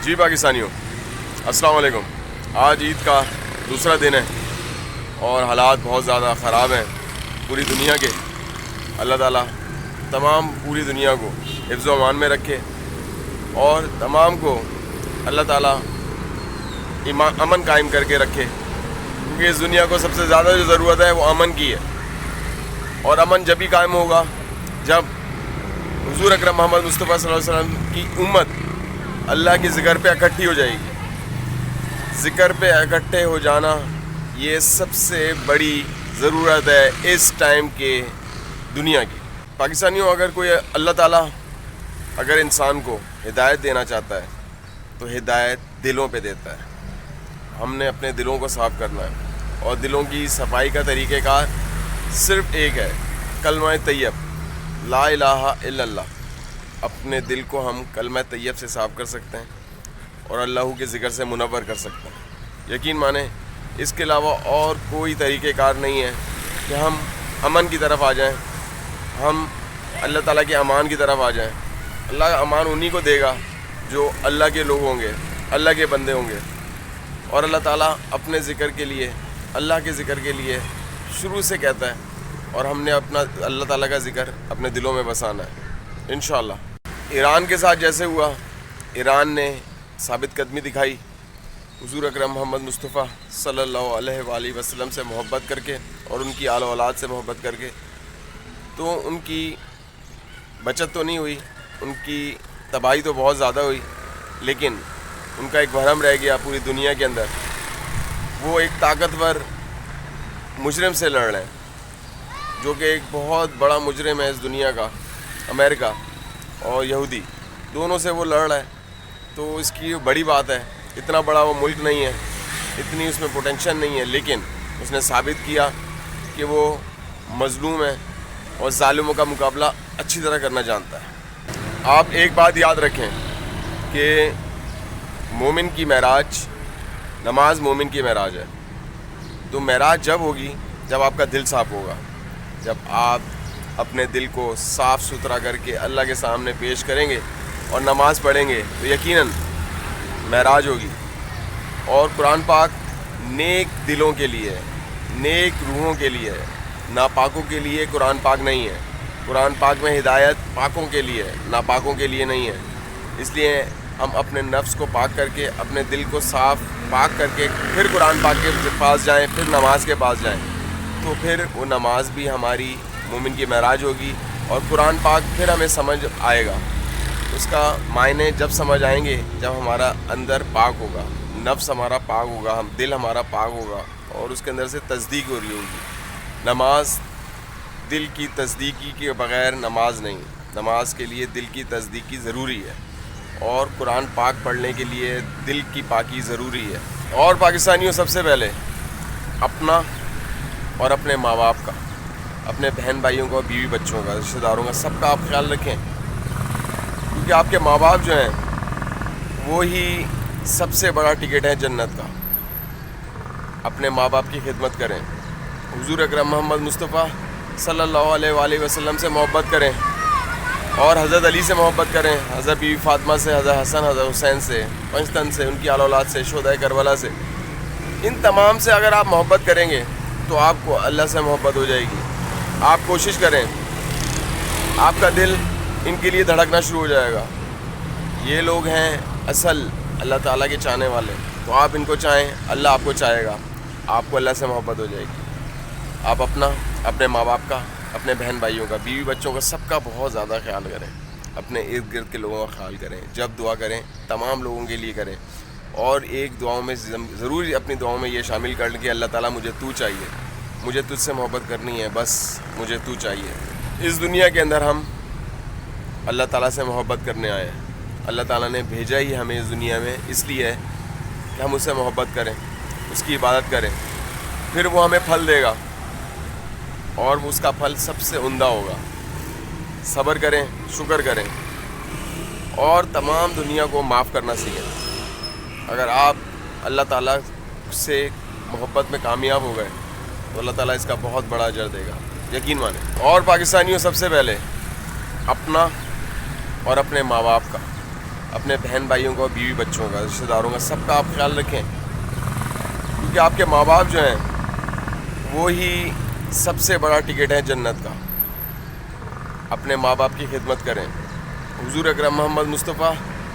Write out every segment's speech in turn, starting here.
جی پاکستانیوں، السلام علیکم۔ آج عید کا دوسرا دن ہے اور حالات بہت زیادہ خراب ہیں پوری دنیا کے۔ اللہ تعالیٰ تمام پوری دنیا کو حفظ و امان میں رکھے اور تمام کو اللہ تعالیٰ امن قائم کر کے رکھے، کیونکہ اس دنیا کو سب سے زیادہ جو ضرورت ہے وہ امن کی ہے، اور امن جب ہی قائم ہوگا جب حضور اکرم محمد مصطفیٰ صلی اللہ علیہ وسلم کی امت اللہ کے ذکر پہ اکٹھی ہو جائے گی۔ ذکر پہ اکٹھے ہو جانا یہ سب سے بڑی ضرورت ہے اس ٹائم کے دنیا کی۔ پاکستانیوں، اگر کوئی اللہ تعالیٰ اگر انسان کو ہدایت دینا چاہتا ہے تو ہدایت دلوں پہ دیتا ہے۔ ہم نے اپنے دلوں کو صاف کرنا ہے، اور دلوں کی صفائی کا طریقہ کار صرف ایک ہے، کلمہ طیب، لا الہ الا اللہ۔ اپنے دل کو ہم کلمہ طیب سے صاف کر سکتے ہیں اور اللہ کے ذکر سے منور کر سکتے ہیں۔ یقین مانیں، اس کے علاوہ اور کوئی طریقہ کار نہیں ہے کہ ہم امن کی طرف آ جائیں، ہم اللہ تعالیٰ کے امان کی طرف آ جائیں۔ اللہ کا امان انہی کو دے گا جو اللہ کے لوگ ہوں گے، اللہ کے بندے ہوں گے۔ اور اللہ تعالیٰ اپنے ذکر کے لیے، اللہ کے ذکر کے لیے شروع سے کہتا ہے، اور ہم نے اپنا اللہ تعالیٰ کا ذکر اپنے دلوں میں بسانا ہے انشاءاللہ۔ ایران کے ساتھ جیسے ہوا، ایران نے ثابت قدمی دکھائی حضور اکرم محمد مصطفیٰ صلی اللہ علیہ وآلہ وسلم سے محبت کر کے اور ان کی آل و اولاد سے محبت کر کے، تو ان کی بچت تو نہیں ہوئی، ان کی تباہی تو بہت زیادہ ہوئی، لیکن ان کا ایک بھرم رہ گیا پوری دنیا کے اندر۔ وہ ایک طاقتور مجرم سے لڑ رہے ہیں، جو کہ ایک بہت بڑا مجرم ہے اس دنیا کا، امریکہ اور یہودی دونوں سے وہ لڑ رہا ہے۔ تو اس کی بڑی بات ہے، اتنا بڑا وہ ملک نہیں ہے، اتنی اس میں پوٹینشل نہیں ہے، لیکن اس نے ثابت کیا کہ وہ مظلوم ہے اور ظالموں کا مقابلہ اچھی طرح کرنا جانتا ہے۔ آپ ایک بات یاد رکھیں کہ مومن کی معراج، نماز مومن کی معراج ہے۔ تو معراج جب ہوگی جب آپ کا دل صاف ہوگا، جب آپ اپنے دل کو صاف ستھرا کر کے اللہ کے سامنے پیش کریں گے اور نماز پڑھیں گے تو یقیناً معراج ہوگی۔ اور قرآن پاک نیک دلوں کے لیے، نیک روحوں کے لیے ہے، ناپاکوں کے لیے قرآن پاک نہیں ہے۔ قرآن پاک میں ہدایت پاکوں کے لیے ہے، ناپاکوں کے لیے نہیں ہے۔ اس لیے ہم اپنے نفس کو پاک کر کے، اپنے دل کو صاف پاک کر کے پھر قرآن پاک کے پاس جائیں، پھر نماز کے پاس جائیں، تو پھر وہ نماز بھی ہماری مومن کی معراج ہوگی، اور قرآن پاک پھر ہمیں سمجھ آئے گا۔ اس کا معنی جب سمجھ آئیں گے جب ہمارا اندر پاک ہوگا، نفس ہمارا پاک ہوگا، دل ہمارا پاک ہوگا، اور اس کے اندر سے تصدیق ہو رہی ہوگی۔ نماز دل کی تصدیقی کے بغیر نماز نہیں، نماز کے لیے دل کی تصدیقی ضروری ہے، اور قرآن پاک پڑھنے کے لیے دل کی پاکی ضروری ہے۔ اور پاکستانیوں، سب سے پہلے اپنا اور اپنے ماں باپ کا، اپنے بہن بھائیوں کا، بیوی بچوں کا، رشتہ داروں کا، سب کا آپ خیال رکھیں، کیونکہ آپ کے ماں باپ جو ہیں وہی سب سے بڑا ٹکٹ ہے جنت کا۔ اپنے ماں باپ کی خدمت کریں، حضور اکرم محمد مصطفیٰ صلی اللہ علیہ وآلہ وسلم سے محبت کریں، اور حضرت علی سے محبت کریں، حضرت بیوی فاطمہ سے، حضرت حسن، حضرت حسین سے، پنجتن سے، ان کی آل اولاد سے، شہدائے کربلا سے۔ ان تمام سے اگر آپ محبت کریں گے تو آپ کو اللہ سے محبت ہو جائے گی۔ آپ کوشش کریں، آپ کا دل ان کے لیے دھڑکنا شروع ہو جائے گا۔ یہ لوگ ہیں اصل اللہ تعالیٰ کے چاہنے والے، تو آپ ان کو چاہیں، اللہ آپ کو چاہے گا، آپ کو اللہ سے محبت ہو جائے گی۔ آپ اپنا، اپنے ماں باپ کا، اپنے بہن بھائیوں کا، بیوی بچوں کا، سب کا بہت زیادہ خیال کریں۔ اپنے ارد گرد کے لوگوں کا خیال کریں، جب دعا کریں تمام لوگوں کے لیے کریں، اور ایک دعاؤں میں ضرور اپنی دعاؤں میں یہ شامل کر لیں کہ اللہ تعالیٰ مجھے تو چاہیے، مجھے تجھ سے محبت کرنی ہے، بس مجھے تو چاہیے۔ اس دنیا کے اندر ہم اللہ تعالیٰ سے محبت کرنے آئے ہیں۔ اللہ تعالیٰ نے بھیجا ہی ہمیں اس دنیا میں اس لیے ہے کہ ہم اس سے محبت کریں، اس کی عبادت کریں، پھر وہ ہمیں پھل دے گا، اور اس کا پھل سب سے عمدہ ہوگا۔ صبر کریں، شکر کریں، اور تمام دنیا کو معاف کرنا سیکھیں۔ اگر آپ اللہ تعالیٰ سے محبت میں کامیاب ہو گئے تو اللہ تعالیٰ اس کا بہت بڑا اجر دے گا، یقین مانیں۔ اور پاکستانیوں، سب سے پہلے اپنا اور اپنے ماں باپ کا، اپنے بہن بھائیوں کا، بیوی بچوں کا، رشتہ داروں کا، سب کا آپ خیال رکھیں، کیونکہ آپ کے ماں باپ جو ہیں وہی سب سے بڑا ٹکٹ ہے جنت کا۔ اپنے ماں باپ کی خدمت کریں، حضور اکرم محمد مصطفیٰ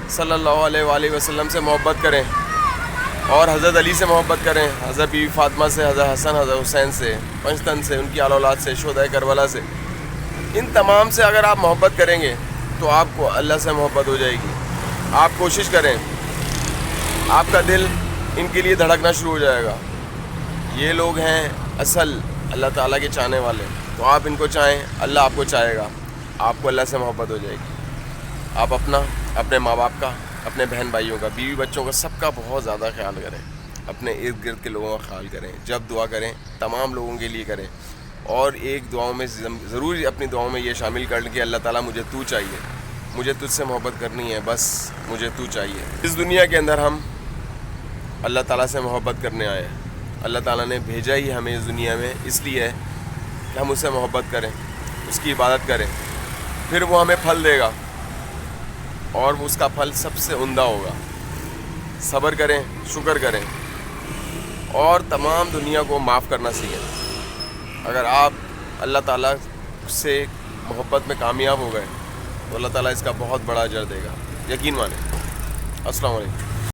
صلی اللہ علیہ وآلہ وسلم سے محبت کریں، اور حضرت علی سے محبت کریں، حضرت بی بی فاطمہ سے، حضرت حسن، حضرت حسین سے، پنجتن سے، ان کی آل اولاد سے، شہدائے کربلا سے، ان تمام سے اگر آپ محبت کریں گے تو آپ کو اللہ سے محبت ہو جائے گی۔ آپ کوشش کریں، آپ کا دل ان کے لیے دھڑکنا شروع ہو جائے گا۔ یہ لوگ ہیں اصل اللہ تعالیٰ کے چاہنے والے، تو آپ ان کو چاہیں، اللہ آپ کو چاہے گا، آپ کو اللہ سے محبت ہو جائے گی۔ آپ اپنا، اپنے ماں باپ کا، اپنے بہن بھائیوں کا، بیوی بچوں کا، سب کا بہت زیادہ خیال کریں، اپنے ارد گرد کے لوگوں کا خیال کریں، جب دعا کریں تمام لوگوں کے لیے کریں، اور ایک دعاؤں میں ضرور اپنی دعاؤں میں یہ شامل کر لیں کہ اللہ تعالیٰ مجھے تو چاہیے، مجھے تجھ سے محبت کرنی ہے، بس مجھے تو چاہیے۔ اس دنیا کے اندر ہم اللہ تعالیٰ سے محبت کرنے آئے ہیں، اللہ تعالیٰ نے بھیجا ہی ہمیں اس دنیا میں اس لیے ہے کہ ہم اس سے محبت کریں، اس کی عبادت کریں، پھر وہ ہمیں پھل دے گا، اور اس کا پھل سب سے عمدہ ہوگا۔ صبر کریں، شکر کریں، اور تمام دنیا کو معاف کرنا سیکھیں۔ اگر آپ اللہ تعالیٰ سے محبت میں کامیاب ہو گئے تو اللہ تعالیٰ اس کا بہت بڑا اجر دے گا، یقین مانیں۔ السلام علیکم۔